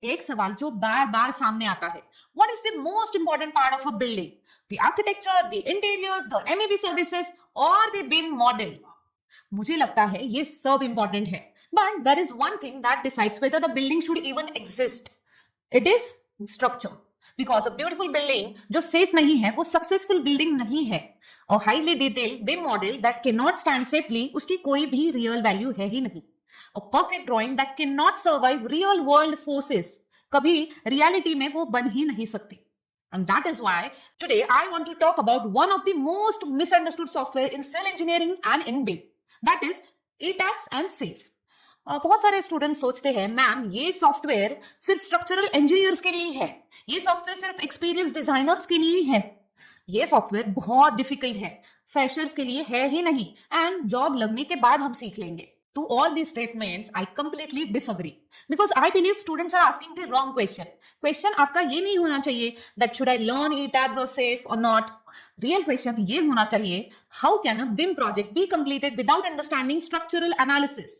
एक सवाल जो बार बार सामने आता है, what is the most important part of a building? The architecture, the interiors, the MEB services और द बिम मॉडल? मुझे लगता है ये सब इंपॉर्टेंट है, but there is one thing that decides whether the building should even exist. It is structure. Because a beautiful building जो safe नहीं है वो सक्सेसफुल बिल्डिंग नहीं है. और highly detailed BIM model that can not stand safely, उसकी कोई भी रियल वैल्यू है ही नहीं. A perfect drawing that cannot survive real world forces कभी रियलिटी में वो बन ही नहीं सकती. And that is why today I want to talk about one of the most misunderstood software in civil engineering and in BIM. That is ETABS and SAFE. बहुत सारे student सोचते हैं मैम ये सॉफ्टवेयर सिर्फ स्ट्रक्चरल इंजीनियर्स के लिए है, ये सॉफ्टवेयर सिर्फ एक्सपीरियंस डिजाइनर्स के लिए है. ये सॉफ्टवेयर बहुत डिफिकल्ट है, फ्रेशर्स के लिए है ही नहीं, एंड जॉब लगने के बाद हम सीख लेंगे. To all these statements, I completely disagree because I believe students are asking the wrong question. Question आपका ये नहीं होना चाहिए that should I learn ETABS or SAFE or not. Real question ये होना चाहिए, how can a BIM project be completed without understanding structural analysis?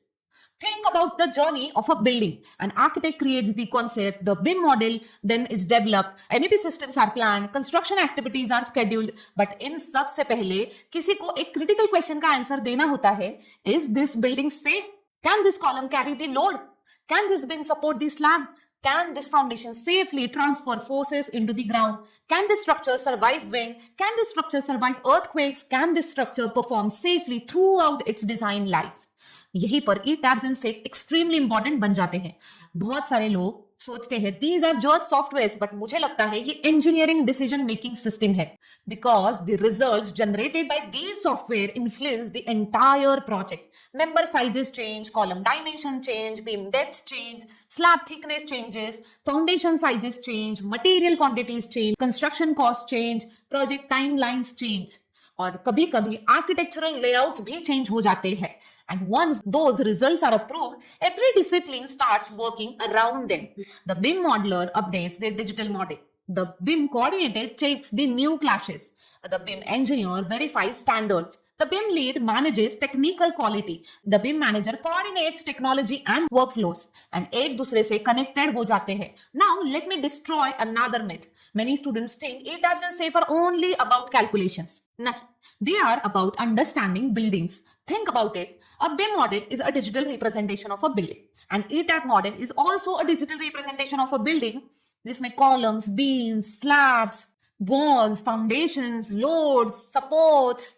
Think about the journey of a building. An architect creates the concept, the BIM model then is developed, MEP systems are planned, construction activities are scheduled. But in सबसे पहले किसी को एक critical question का answer देना होता है. Is this building safe? Can this column carry the load? Can this beam support the slab? Can this foundation safely transfer forces into the ground? Can this structure survive wind? Can this structure survive earthquakes? Can this structure perform safely throughout its design life? यही पर ETABS एंड SAFE extremely important बन जाते हैं. बहुत सारे लोग सोचते हैं these are just softwares, but मुझे लगता है ये इंजीनियरिंग डिसीजन मेकिंग सिस्टम है. Because the results generated by these software influence the entire project. Member sizes change, column dimension change, beam depth change, slab thickness changes, foundation sizes change, material quantities change, construction cost change, project timelines change, और कभी कभी architectural layouts भी change हो जाते हैं. And once those results are approved, every discipline starts working around them. The BIM modeler updates their digital model. The BIM coordinator checks the new clashes. The BIM engineer verifies standards. The BIM lead manages technical quality. The BIM manager coordinates technology and workflows. And एक दूसरे से connected हो जाते हैं. Now let me destroy another myth. Many students think ETABS and SAFE are only about calculations. नहीं, they are about understanding buildings. Think about it. A BIM model is a digital representation of a building. An ETABS model is also a digital representation of a building. जिसमें columns, beams, slabs, walls, foundations, loads, supports,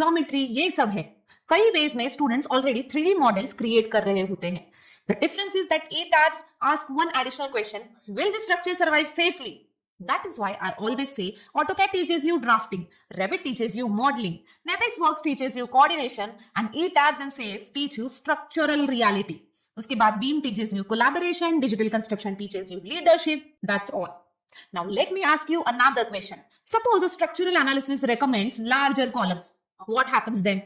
geometry ये सब है. कई ways में students already 3D models create कर रहे होते हैं. The difference is that ETABS ask one additional question: will the structure survive safely? That is why I always say AutoCAD teaches you drafting, Revit teaches you modeling, Navisworks teaches you coordination, and ETABS and SAFE teach you structural reality. उसके बाद BIM teaches you collaboration, digital construction teaches you leadership. That's all. Now let me ask you another question. Suppose a structural analysis recommends larger columns. What happens then?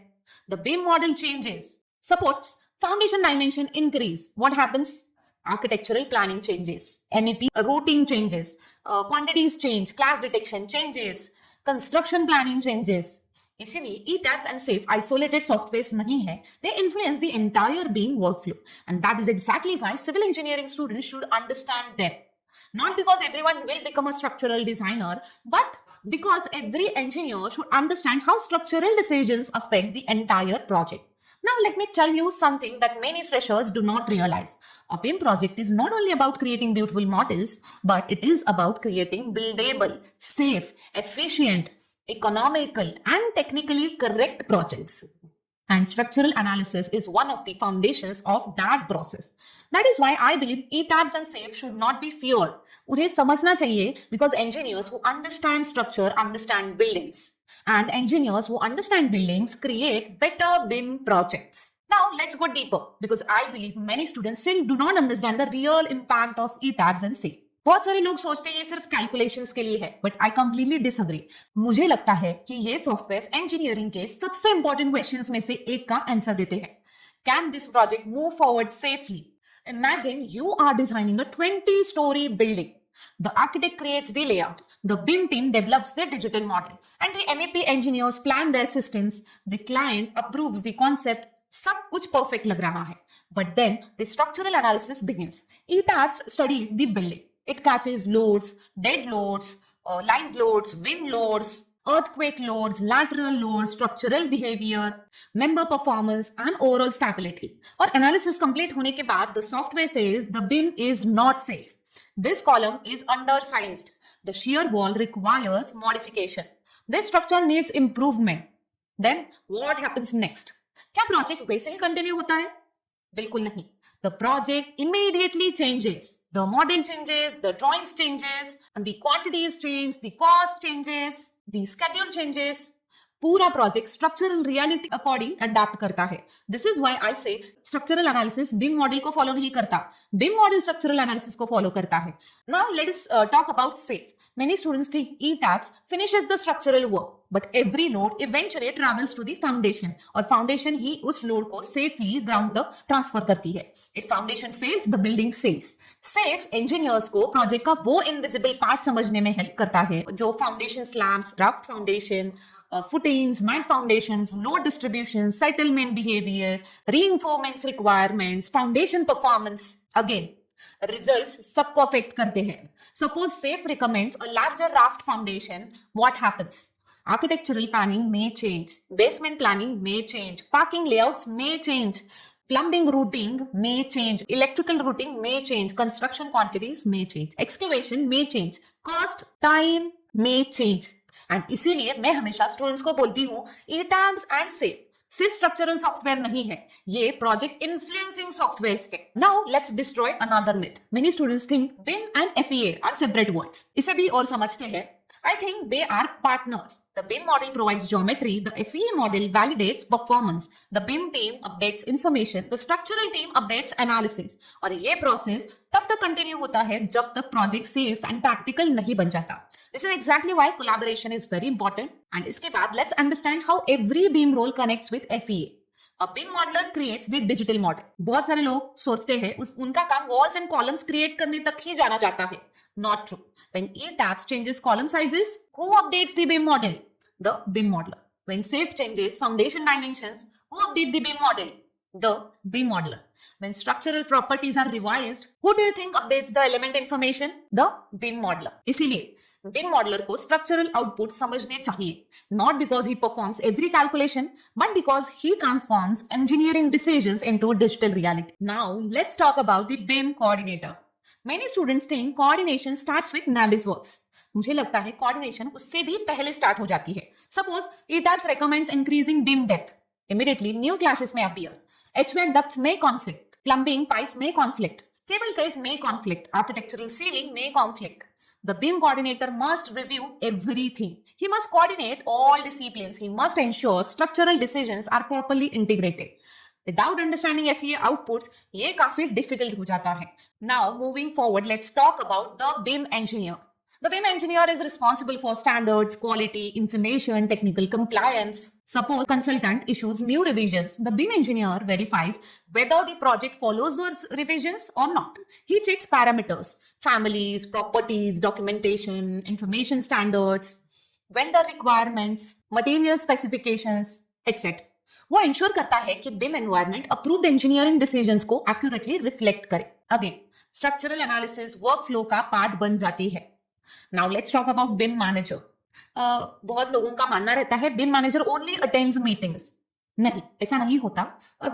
The BIM model changes. Supports foundation dimension increase. What happens? Architectural planning changes, MEP routing changes, quantities change, clash detection changes, construction planning changes. इसीलिए ETABS and SAFE isolated softwares नहीं है, they influence the entire BIM workflow, and that is exactly why civil engineering students should understand them. Not because everyone will become a structural designer, but because every engineer should understand how structural decisions affect the entire project. Now let me tell you something that many freshers do not realize. A BIM project is not only about creating beautiful models, but it is about creating buildable, safe, efficient, economical, and technically correct projects. And structural analysis is one of the foundations of that process. That is why I believe ETABS and SAFE should not be feared. उन्हें समझना चाहिए because engineers who understand structure understand buildings. And engineers who understand buildings create better BIM projects. Now let's go deeper because I believe many students still do not understand the real impact of ETABS and SAFE. बहुत सारे लोग सोचते हैं ये सिर्फ calculations के लिए है, बट आई कंप्लीटली डिसएग्री. मुझे लगता है कि ये सॉफ्टवेयर इंजीनियरिंग के सबसे इंपॉर्टेंट क्वेश्चंस में से एक का आंसर देते हैं. Can this project move forward safely? Imagine you are designing a 20-story building. The architect creates the layout, the BIM team develops their digital model, and the MEP engineers plan their systems. The client approves the concept, सब कुछ perfect लग रहा है. But then the structural analysis begins. ETABS study the building. It catches loads, dead loads, live loads, wind loads, earthquake loads, lateral loads, structural behavior, member performance, and overall stability. और analysis complete होने के बाद the software says the beam is not safe. This column is undersized. The shear wall requires modification. This structure needs improvement. Then what happens next? क्या project वैसे ही continue होता है? बिल्कुल नहीं. The project immediately changes. The model changes, the drawings changes, and the quantities change, the cost changes, the schedule changes. पूरा project structural reality according adapt करता है. This is why I से structural analysis बिम model को follow नहीं करता. बिम model structural analysis को follow करता है. Now let us talk about safe. Many students think ETABS finishes the structural work, but every load eventually travels to the foundation, और foundation ही उस load को safely ground तक transfer करती है. If foundation fails, the building fails. Safe engineers को project का वो invisible part समझने में help करता है जो foundation slabs, rough foundation, footings, mat foundations, load distribution, settlement behavior, reinforcements requirements, foundation performance. Again, results सबको affect करते हैं. Suppose SAFE recommends a larger raft foundation, what happens? Architectural planning may change, basement planning may change, parking layouts may change, plumbing routing may change, electrical routing may change, construction quantities may change, excavation may change, cost, time may change. And इसीलिए मैं हमेशा students को बोलती हूँ ETABS and SAFE सिर्फ structural software नहीं है, ये प्रोजेक्ट इन्फ्लुएंसिंग सॉफ्टवेयर्स है. Now let's destroy another myth. Many students think BIM and FEA are separate words. इसे भी और समझते हैं. I think they are partners. The BIM model provides geometry, the FEA model validates performance, the BIM team updates information, the structural team updates analysis. और ये process तब तक continue होता है जब तक project safe and practical नहीं बन जाता. This is exactly why collaboration is very important. And इसके बाद let's understand how every BIM role connects with FEA. A BIM modeler creates the digital model. बहुत सारे लोग सोचते हैं उनका काम walls and columns create करने तक ही जाना जाता है. Not true. When ETABS changes column sizes, who updates the BIM model? The BIM modeler. When SAFE changes foundation dimensions, who updates the BIM model? The BIM modeler. When structural properties are revised, who do you think updates the element information? The BIM modeler. इसीलिए BIM modeler को structural output समझने चाहिए. Not because he performs every calculation, but because he transforms engineering decisions into digital reality. Now, let's talk about the BIM coordinator. Many students think coordination starts with Navisworks. मुझे लगता है coordination उससे भी पहले start हो जाती है. Suppose ETABS recommends increasing beam depth. Immediately new clashes may appear. HVAC ducts may conflict. Plumbing pipes may conflict. Cable trays may conflict. Architectural ceiling may conflict. The BIM coordinator must review everything. He must coordinate all disciplines. He must ensure structural decisions are properly integrated. Without understanding FEA outputs, ये काफी difficult हो जाता है. Now, moving forward, let's talk about the BIM engineer. The BIM engineer is responsible for standards, quality, information, technical compliance. Suppose consultant issues new revisions. The BIM engineer verifies whether the project follows those revisions or not. He checks parameters, families, properties, documentation, information standards, vendor requirements, material specifications, etc. वो ensure करता है कि BIM environment approved engineering decisions को accurately reflect करे. Again structural analysis workflow का part बन जाती है. Now let's talk about BIM manager. बहुत लोगों का मानना रहता है BIM manager only attends meetings. नहीं, ऐसा नहीं होता.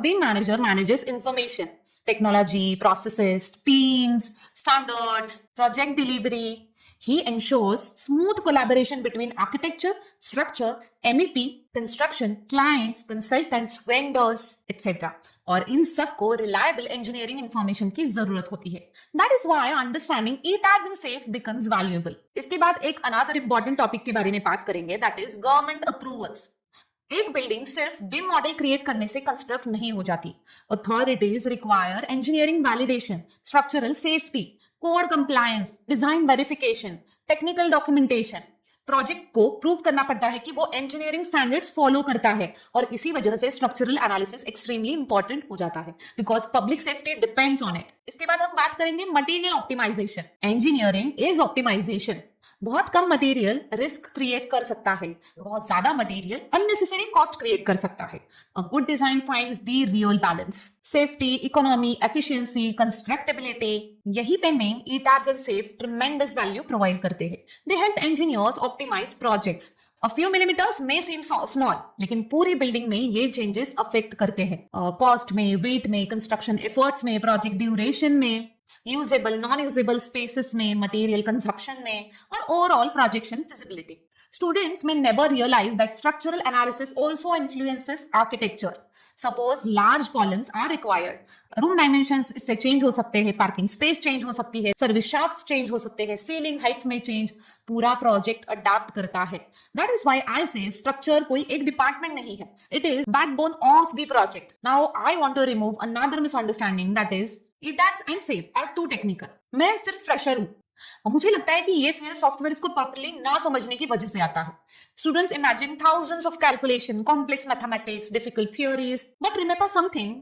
BIM manager manages information, technology, processes, teams, standards, project delivery. He ensures smooth collaboration between architecture, structure, MEP, construction, clients, consultants, vendors, etc. और इन सब को reliable engineering information की जरूरत होती है. That is why understanding ETABS and SAFE becomes valuable. इसके बाद एक another important topic के बारे में बात करेंगे, that is government approvals. एक बिल्डिंग सिर्फ BIM मॉडल क्रिएट करने से कंस्ट्रक्ट नहीं हो जाती. Authorities require engineering validation, structural safety, code compliance, design verification, technical documentation. Project को प्रूव करना पड़ता है कि वो इंजीनियरिंग स्टैंडर्ड्स फॉलो करता है. और इसी वजह से स्ट्रक्चरल एनालिसिस एक्सट्रीमली इंपॉर्टेंट हो जाता है because public safety depends on it. इसके बाद हम बात करेंगे material optimization. Engineering is optimization. बहुत कम मटेरियल रिस्क क्रिएट कर सकता है, बहुत ज्यादा मटेरियल अननेसेसरी कॉस्ट क्रिएट कर सकता है. A good design finds the real balance. Safety, economy, efficiency, constructability, यही पे main ETABS and SAFE tremendous value provide करते हैं. They help engineers optimize projects. A few millimeters may seem small, लेकिन पूरी building में ये चेंजेस अफेक्ट करते हैं. कॉस्ट में, वेट में, कंस्ट्रक्शन एफर्ट्स में, प्रोजेक्ट ड्यूरेशन में, यूजेबल नॉन यूजेबल स्पेसेस में, मटेरियल कंजप्शन में, और overall projection feasibility. Students may never realize that structural analysis also influences architecture. Suppose large columns are required. Room dimensions इससे change हो सकते हैं, parking space change हो सकती है, सर्विस शाफ्ट्स चेंज हो सकते हैं, सीलिंग हाइट्स में चेंज, पूरा प्रोजेक्ट अडाप्ट करता है. दैट इज व्हाई आई से स्ट्रक्चर कोई एक डिपार्टमेंट नहीं है, it is backbone of the project. Now I want to remove another misunderstanding, that is ETABS and SAFE are too technical. मैं सिर्फ फ्रेशर हूं और मुझे लगता है कि ये फियर सॉफ्टवेयर को प्रॉपर्ली ना समझने की वजह से आता है. Students imagine thousands of calculation, complex mathematics, difficult theories, but remember something.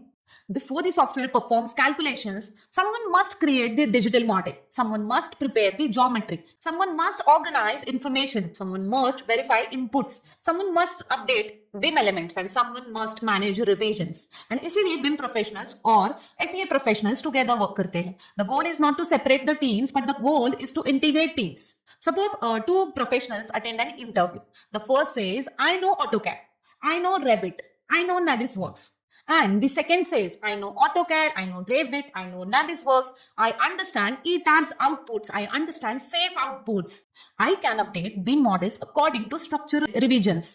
Before the software performs calculations, someone must create the digital model. Someone must prepare the geometry. Someone must organize information. Someone must verify inputs. Someone must update BIM elements and someone must manage revisions. And इसीलिए BIM professionals और FEA professionals together work करते हैं. The goal is not to separate the teams, but the goal is to integrate teams. Suppose two professionals attend an interview. The first says, I know AutoCAD, I know Revit, I know Navisworks. And the second says, I know AutoCAD, I know Revit, I know Navisworks, I understand ETABS outputs, I understand safe outputs. I can update BIM models according to structural revisions.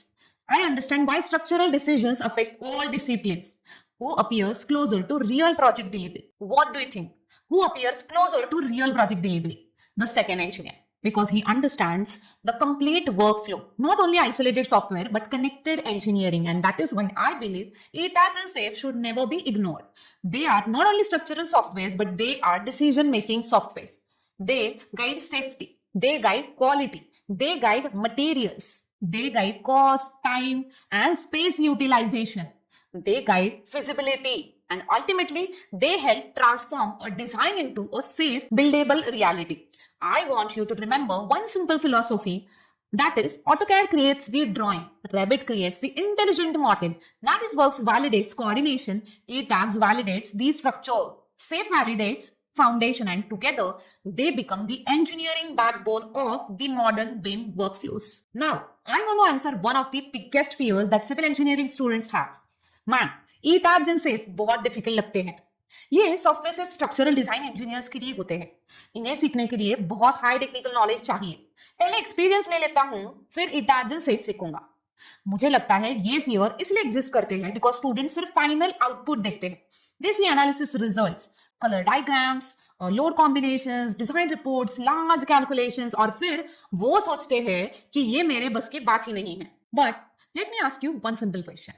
I understand why structural decisions affect all disciplines. Who appears closer to real project delivery? What do you think? Who appears closer to real project delivery? The second engineer. Because he understands the complete workflow, not only isolated software, but connected engineering. And that is why I believe ETABS and SAFE should never be ignored. They are not only structural softwares, but they are decision-making softwares. They guide safety, they guide quality, they guide materials, they guide cost, time, and space utilization. They guide feasibility. And ultimately, they help transform a design into a safe, buildable reality. I want you to remember one simple philosophy. That is, AutoCAD creates the drawing, Revit creates the intelligent model, Navisworks validates coordination, ETABS validates the structure, SAFE validates foundation, and together they become the engineering backbone of the modern BIM workflows. Now, I want to answer one of the biggest fears that civil engineering students have. Man, ETABS and SAFE बहुत difficult लगते हैं. ये software सिर्फ structural design engineers के लिए होते हैं. इन्हें सीखने के लिए बहुत हाई टेक्निकल नॉलेज चाहिए. पहले एक्सपीरियंस ले लेता हूं, फिर ETABS and SAFE सीखूंगा. मुझे लगता है ये फियर इसलिए एग्जिस्ट करते हैं बिकॉज स्टूडेंट सिर्फ फाइनल आउटपुट देखते हैं. They see analysis results, colour diagrams, load combinations, design reports, large calculations, और फिर वो सोचते हैं कि ये मेरे बस की बात ही नहीं है. But let me ask you one simple question.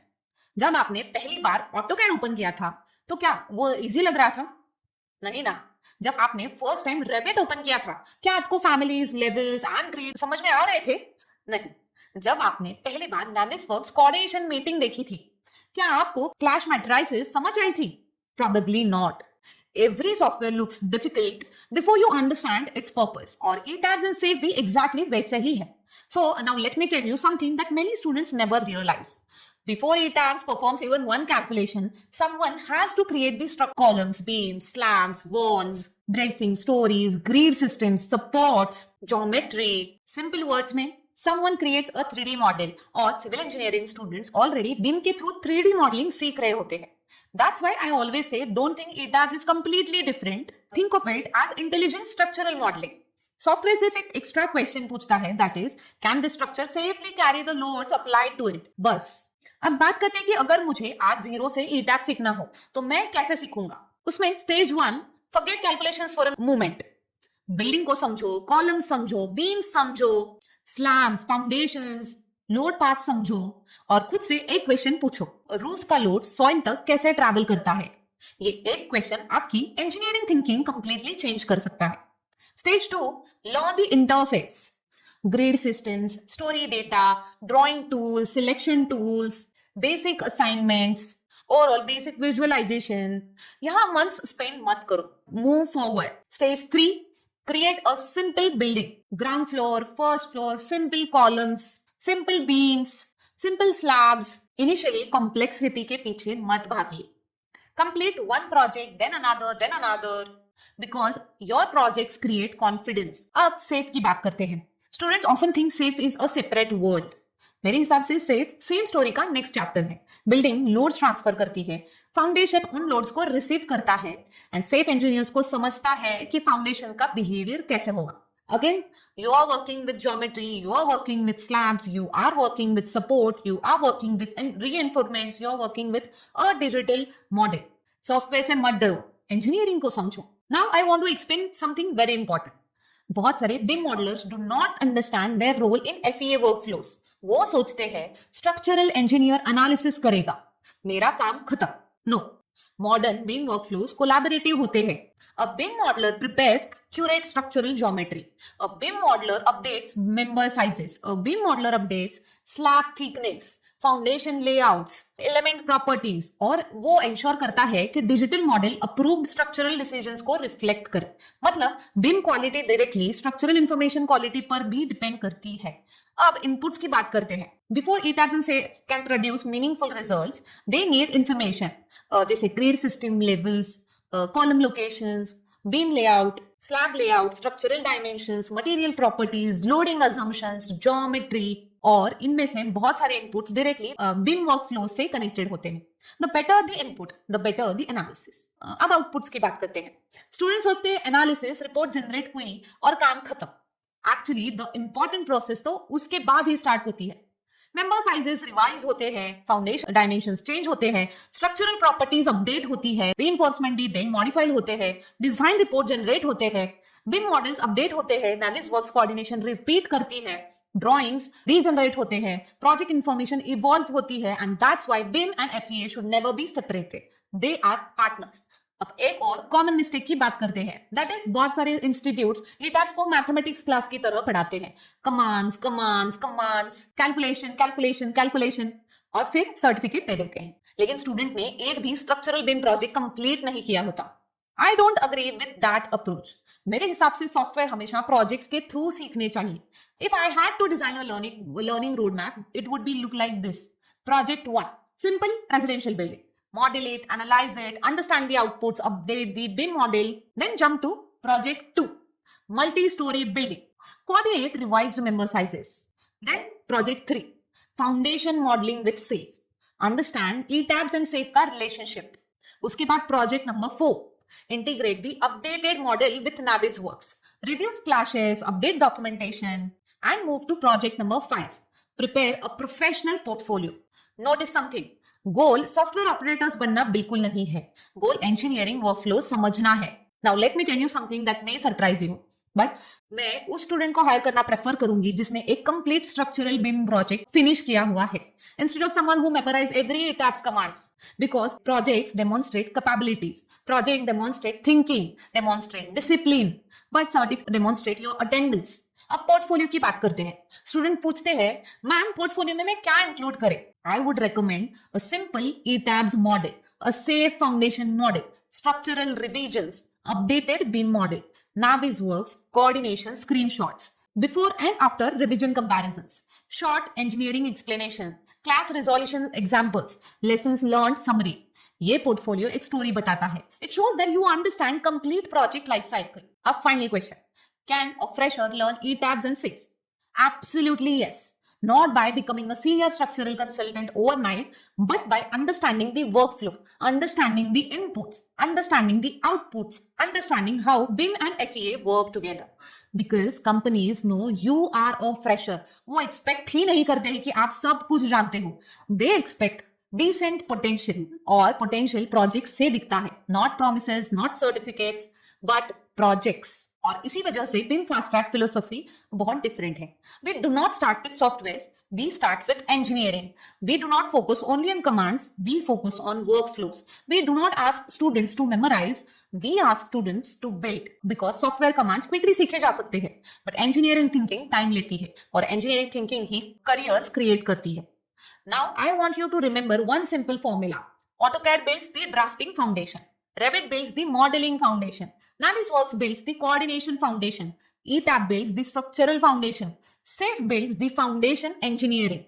जब आपने पहली बार AutoCAD ओपन किया था तो क्या वो इजी लग रहा था? नहीं ना. जब आपने फर्स्ट टाइम Revit ओपन किया था, क्या आपको फैमिलीज, लेवल्स एंड ग्रेड समझ में आ रहे थे? नहीं. जब आपने पहली बार Navisworks कोऑर्डिनेशन मीटिंग देखी थी, क्या आपको क्लैश मैट्रिसेस समझ आई थी? Probably not. Every software looks difficult before you understand its purpose. और ETABS and SAFE भी exactly वैसे ही है. So now let me tell you something that many students never realize. Before ETABS performs even one calculation, someone has to create the structure columns, beams, slabs, walls, bracing, stories, grid systems, supports, geometry. Simple words में, someone creates a 3D model. और civil engineering students already BIM के through 3D modeling सीख रहे होते हैं. That's why I always say don't think ETABS is completely different. Think of it as intelligent structural modeling. Software सिर्फ एक extra question पूछता है, that is can the structure safely carry the loads applied to it. बस. अब बात करते हैं कि अगर मुझे आज जीरो से ETABS सीखना हो तो मैं कैसे सीखूंगा. उसमें stage 1, forget calculations for a moment. Building को समझो, कॉलम्स समझो, बीम्स समझो, स्लैब्स, फाउंडेशंस, लोड पाथ समझो और खुद से एक क्वेश्चन पूछो, रूफ का लोड सॉइल तक कैसे ट्रैवल करता है. ये एक क्वेश्चन आपकी इंजीनियरिंग थिंकिंग कंप्लीटली चेंज कर सकता है. Stage 2, learn the interface. Grid systems, story data, drawing tools, selection tools, basic assignments, overall basic visualization. यहाँ months spend मत करो. Move forward. Stage 3, Create a simple building, ground floor, first floor, simple columns, simple beams, simple slabs. Initially complexity के पीछे मत भागिए. Complete one project, then another, because your projects create confidence. अब safe की बात करते हैं. Students often think safe is a separate word. मेरे हिसाब से सेफ सेम स्टोरी का नेक्स्ट चैप्टर है. बिल्डिंग लोड्स ट्रांसफर करती है, फाउंडेशन उन लोड्स को रिसीव करता है, एंड सेफ इंजीनियर्स को समझता है कि फाउंडेशन का बिहेवियर कैसे होगा. Again, you are working with geometry, you are working with slabs, you are working with support, you are working with reinforcements, you are working with a digital model. Software से मत डरो, engineering को समझो. Now I want to explain something very important. बहुत सारे BIM modelers do not understand their role in FEA workflows. वो सोचते हैं स्ट्रक्चरल इंजीनियर एनालिसिस करेगा, मेरा काम खत्म. No, modern BIM workflows collaborative होते हैं. A BIM modeler prepares accurate structural geometry. A BIM modeler updates member sizes. A BIM modeler updates slab thickness, foundation layouts, element properties, और वो ensure करता है कि digital model approved structural decisions को reflect करे. मतलब BIM quality directly structural information quality पर भी डिपेंड करती है. अब इनपुट्स की बात करते हैं. Before ETABS and SAFE can produce meaningful results, they need information जैसे grade system levels, column locations, beam layout, slab layout, structural dimensions, material properties, loading assumptions, geometry, और इनमें से बहुत सारे इनपुट्स डायरेक्टली BIM वर्कफ्लो से connected होते हैं. The better the input, the better the analysis. अब आउटपुट्स की बात करते हैं. स्टूडेंट्स सोचते हैं एनालिसिस, रिपोर्ट जनरेट हुई और काम खत्म. एक्चुअली द इंपॉर्टेंट प्रोसेस तो उसके बाद ही स्टार्ट होती है. मेंबर साइजेस रिवाइज होते हैं, फाउंडेशन डायमेंशंस चेंज होते हैं, स्ट्रक्चरल प्रॉपर्टीज अपडेट होती है, रीइंफोर्समेंट डिटेल मॉडिफाइड होते हैं, डिजाइन रिपोर्ट जनरेट होते हैं, BIM मॉडल्स अपडेट होते हैं, नाविस वर्क्स कोऑर्डिनेशन रिपीट करती है, ड्राइंग्स रीजनरेट होते हैं, प्रोजेक्ट इंफॉर्मेशन इवॉल्व होती है, and that's why BIM and FEA should never be separated. They are partners. अब एक और कॉमन मिस्टेक की बात करते हैं. दैट इज बहुत सारे इंस्टीट्यूट्स ETABS को मैथमेटिक्स क्लास की तरह पढ़ाते हैं. Commands commands commands, calculation calculation calculation, और फिर सर्टिफिकेट दे देते हैं. लेकिन स्टूडेंट ने एक भी स्ट्रक्चरल BIM प्रोजेक्ट कंप्लीट नहीं किया होता. I don't agree with that approach. मेरे हिसाब से सॉफ्टवेयर हमेशा प्रोजेक्ट्स के थ्रू सीखने चाहिए. If I had to design a learning road map, it would be look like this. Project 1, simple residential building. Model it, analyze it, understand the outputs, update the BIM model, then jump to Project 2, multi-story building. Coordinate revised member sizes. Then Project 3, foundation modeling with SAFE. Understand ETABS and SAFE का relationship. उसके बाद Project number 4, integrate the updated model with Navisworks. Review clashes, update documentation, and move to Project number 5, prepare a professional portfolio. Notice something. Goal software operators बनना बिल्कुल नहीं है. Goal engineering workflow समझना है. Now let me tell you something that may surprise you, but मैं उस student को higher करना प्रेफर करूंगी जिसने एक complete structural BIM project finish किया हुआ है, instead of someone who memorize every ETABS commands. Because projects demonstrate capabilities, project demonstrate thinking, demonstrate discipline, but certificate demonstrate your attendance. अब पोर्टफोलियो की बात करते हैं. स्टूडेंट पूछते हैं मैम पोर्टफोलियो में मैं क्या इंक्लूड करें. I would recommend a simple ETABS model, a safe foundation model, structural revisions, updated BIM model, Navisworks, coordination screenshots, before and after revision comparisons, short engineering explanation, class resolution examples, lessons learned summary. ये portfolio एक story बताता है. It shows that you understand complete project life cycle. अब final question. Can a fresher learn ETABS and SAFE? Absolutely yes. Not by becoming a senior structural consultant overnight, but by understanding the workflow, understanding the inputs, understanding the outputs, understanding how BIM and FEA work together. Because companies know you are a fresher. वो expect ही नहीं करते हैं कि आप सब कुछ जानते हो. They expect decent potential, और potential projects से दिखता है. Not promises, not certificates, but projects. और इसी वजह से BIM फास्ट ट्रैक फिलोसॉफी बहुत डिफरेंट है. We do not start with software, we start with engineering. We do not focus only on commands, we focus on work flows. We do not ask students to memorize, we ask students to build. Because software commands quickly सीखे जा सकते हैं, but engineering thinking time लेती है, और engineering thinking ही careers create करती है. Now I want you to remember one simple formula. AutoCAD builds the drafting foundation. Revit builds the modeling foundation. Navisworks builds the coordination foundation. ETAP builds the structural foundation. SAFE builds the foundation engineering.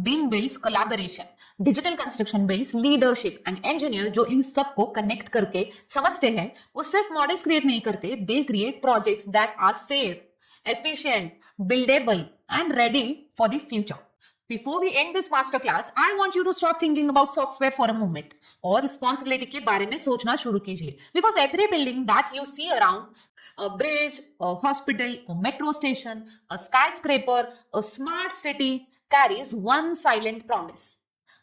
BIM builds collaboration. Digital construction builds leadership and engineer जो इन सब को connect करके समझते हैं वो सिर्फ models create नहीं करते, they create projects that are safe, efficient, buildable and ready for the future. Before we end this masterclass, I want you to stop thinking about software for a moment और responsibility के बारे में सोचना शुरू कीजिए. Because every building that you see around, a bridge, a hospital, a metro station, a skyscraper, a smart city carries one silent promise.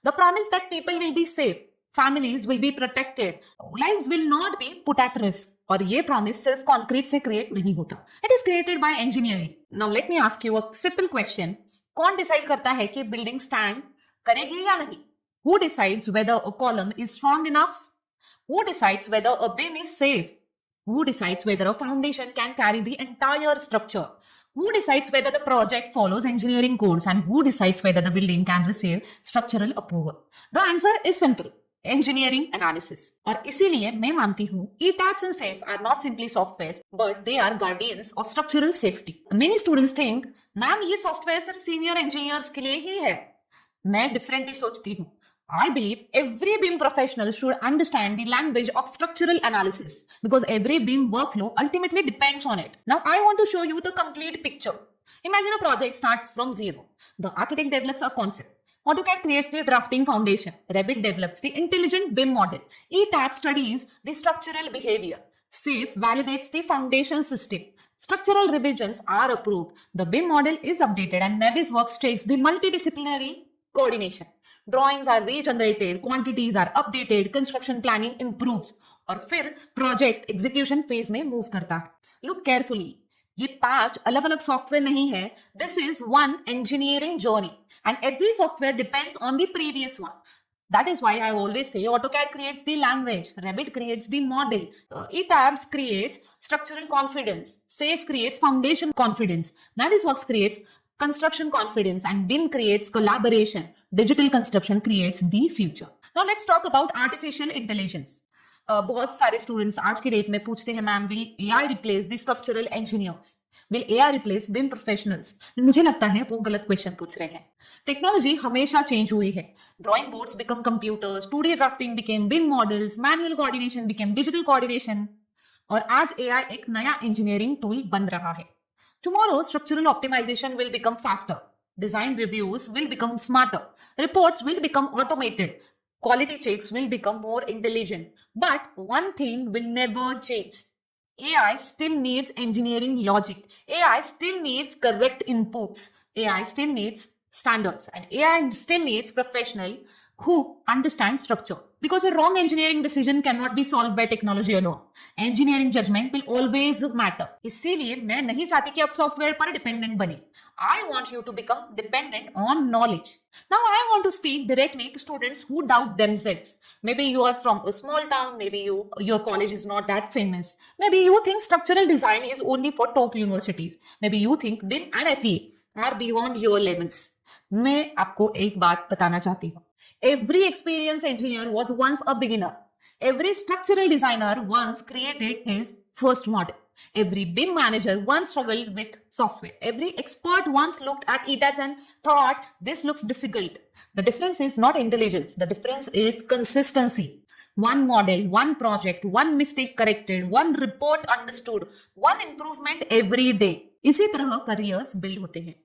The promise that people will be safe, families will be protected, lives will not be put at risk. और ये promise सिर्फ concrete से create नहीं होता. It is created by engineering. Now let me ask you a simple question. कौन decide करता है कि बिल्डिंग स्टैंड करेगी या नहीं? Who decides whether a column is strong enough? Who decides whether a beam is safe? Who decides whether a foundation can carry the entire structure? Who decides whether the project follows engineering codes? And who decides whether the building can receive structural approval? The answer is simple. Engineering analysis. और इसीलिए मैं मानती हूँ ETABS and SAFE are not simply softwares, but they are guardians of structural safety. Many students think, ma'am ये software सिर्फ senior engineers के लिए ही है. मैं डिफरेंटली सोचती हूँ. I believe every BIM professional should understand the language of structural analysis because every BIM workflow ultimately depends on it. Now I want to show you the complete picture. Imagine a project starts from zero. The architect develops a concept. AutoCAD creates the drafting foundation. Revit develops the intelligent BIM model. ETABS studies the structural behavior. SAFE validates the foundation system. Structural revisions are approved. The BIM model is updated and Navisworks takes the multidisciplinary coordination. Drawings are regenerated, quantities are updated, construction planning improves. और फिर project execution phase में move करता है. Look carefully. ये 5 अलग अलग software नहीं है. This is one engineering journey and every software depends on the previous one. That is why I always say AutoCAD creates the language, Revit creates the model, ETABS creates structural confidence, SAFE creates foundation confidence, Navisworks creates construction confidence and BIM creates collaboration. Digital construction creates the future. Now let's talk about artificial intelligence. बहुत सारे students आज की date में पूछते हैं ma'am will AI replace the structural engineers, will AI replace BIM professionals? मुझे लगता है वो गलत क्वेश्चन पूछ रहे हैं. टेक्नोलॉजी हमेशा चेंज हुई है. Drawing boards become computers, 2D drafting became BIM models, manual coordination became digital coordination और आज एआई एक नया इंजीनियरिंग टूल बन रहा है. Tomorrow structural optimization will become faster, design reviews will become smarter, reports will become automated, quality checks will become more intelligent. But one thing will never change. AI still needs engineering logic. AI still needs correct inputs. AI still needs standards. And AI still needs professional who understand structure. Because a wrong engineering decision cannot be solved by technology alone. Engineering judgment will always matter. इसीलिए मैं नहीं चाहती कि आप software पर dependent बने. I want you to become dependent on knowledge. Now I want to speak directly to students who doubt themselves. Maybe you are from a small town, maybe your college is not that famous. Maybe you think structural design is only for top universities. Maybe you think BIM and FE are beyond your levels. मैं आपको एक बात बताना चाहती हूँ. Every experienced engineer was once a beginner. Every structural designer once created his first model. Every BIM manager once struggled with software. Every expert once looked at ETABS and thought, this looks difficult. The difference is not intelligence. The difference is consistency. One model, one project, one mistake corrected, one report understood, one improvement every day. इसी तरह careers build होते हैं.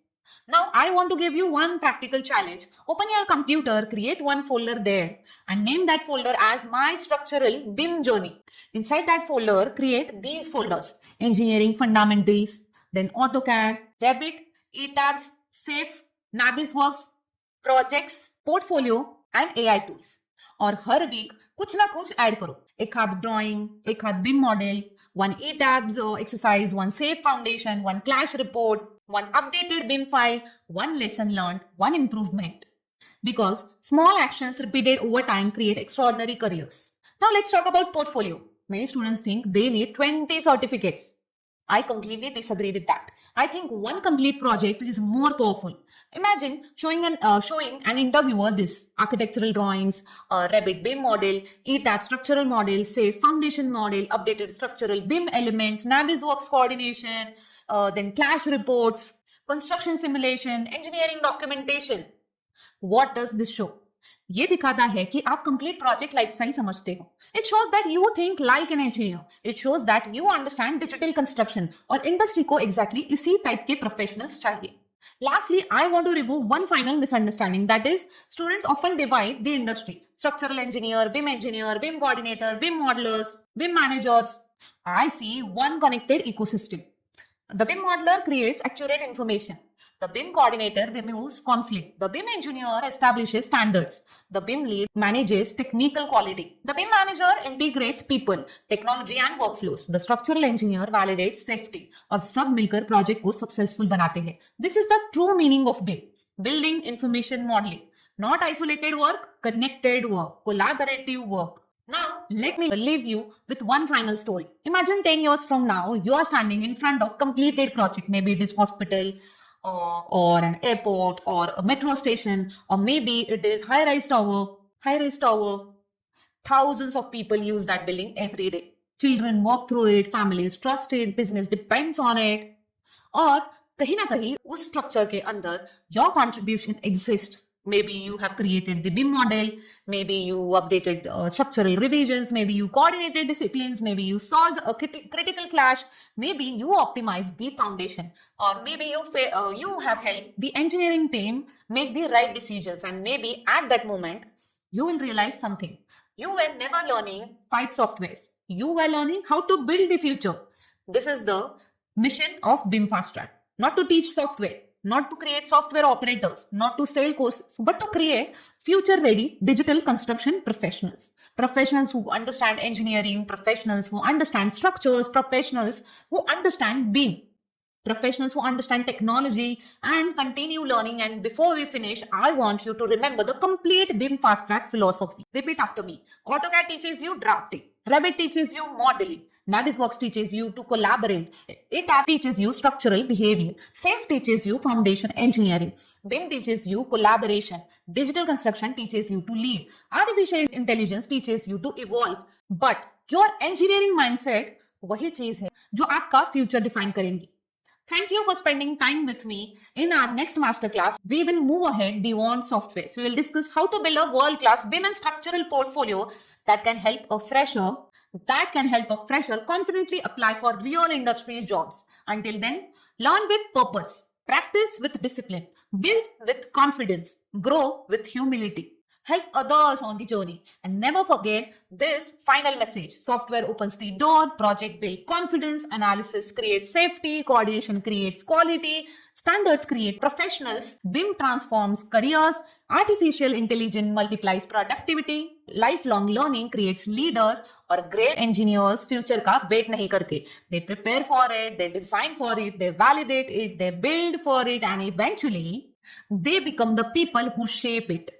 Now, I want to give you one practical challenge. Open your computer, create one folder there and name that folder as My Structural BIM Journey. Inside that folder, create these folders. Engineering Fundamentals, then AutoCAD, Revit, ETABS, SAFE, Navisworks, Projects, Portfolio and AI Tools. और हर week कुछ ना कुछ add करो. एक हाथ drawing, एक हाथ BIM model, one ETABS exercise, one SAFE foundation, one clash report, one updated BIM file, one lesson learned, one improvement. Because small actions repeated over time create extraordinary careers. Now let's talk about portfolio. Many students think they need 20 certificates. I completely disagree with that. I think one complete project is more powerful. Imagine showing an interviewer this architectural drawings, Revit BIM model, ETABS structural model, say foundation model, updated structural BIM elements, Navisworks coordination, then clash reports, construction simulation, engineering documentation. What does this show? ये दिखाता है कि आप complete project life cycle समझते हो. It shows that you think like an engineer. It shows that you understand digital construction. और industry को exactly इसी टाइप के प्रोफेशनल्स चाहिए. Lastly, I want to remove one final misunderstanding, that is, students often divide the industry: structural engineer, BIM coordinator, BIM modelers, BIM managers. I see one connected ecosystem. The BIM modeler creates accurate information. The BIM coordinator removes conflict. The BIM engineer establishes standards. The BIM lead manages technical quality. The BIM manager integrates people, technology and workflows. The structural engineer validates safety. और सब मिलकर project को successful बनाते हैं. This is the true meaning of BIM. Building information modeling. Not isolated work, connected work, collaborative work. Now, let me leave you with one final story. Imagine 10 years from now, you are standing in front of completed project. Maybe it is hospital, or an airport, or a metro station, or maybe it is high-rise tower. Thousands of people use that building every day. Children walk through it, families trust it, business depends on it. और कहीं ना कहीं उस structure के अंदर your contribution exists. Maybe you have created the BIM model, maybe you updated structural revisions, maybe you coordinated disciplines, maybe you solved a critical clash, maybe you optimized the foundation, or maybe you have helped the engineering team make the right decisions, and maybe at that moment you will realize something. You were never learning 5 softwares. You were learning how to build the future. This is the mission of BIM Fast Track. Not to teach software, not to create software operators, not to sell courses, but to create future-ready digital construction professionals. Professionals who understand engineering, professionals who understand structures, professionals who understand BIM, professionals who understand technology and continue learning. And before we finish, I want you to remember the complete BIM Fast Track philosophy. Repeat after me. AutoCAD teaches you drafting. Revit teaches you modeling. Navisworks teaches you to collaborate. ETABS teaches you structural behavior. SAFe teaches you foundation engineering. BIM teaches you collaboration. Digital construction teaches you to lead. Artificial intelligence teaches you to evolve. But your engineering mindset वही चीज है जो आपका future define करेंगी. Thank you for spending time with me. In our next masterclass, we will move ahead beyond software. So we will discuss how to build a world-class BIM and structural portfolio that can help a fresher confidently apply for real industry jobs. Until then, learn with purpose, practice with discipline, build with confidence, grow with humility. Help others on the journey. And never forget this final message. Software opens the door, project builds confidence, analysis creates safety, coordination creates quality, standards create professionals, BIM transforms careers, artificial intelligence multiplies productivity, lifelong learning creates leaders, और great engineers future का wait नहीं करते. They prepare for it, they design for it, they validate it, they build for it, and eventually they become the people who shape it.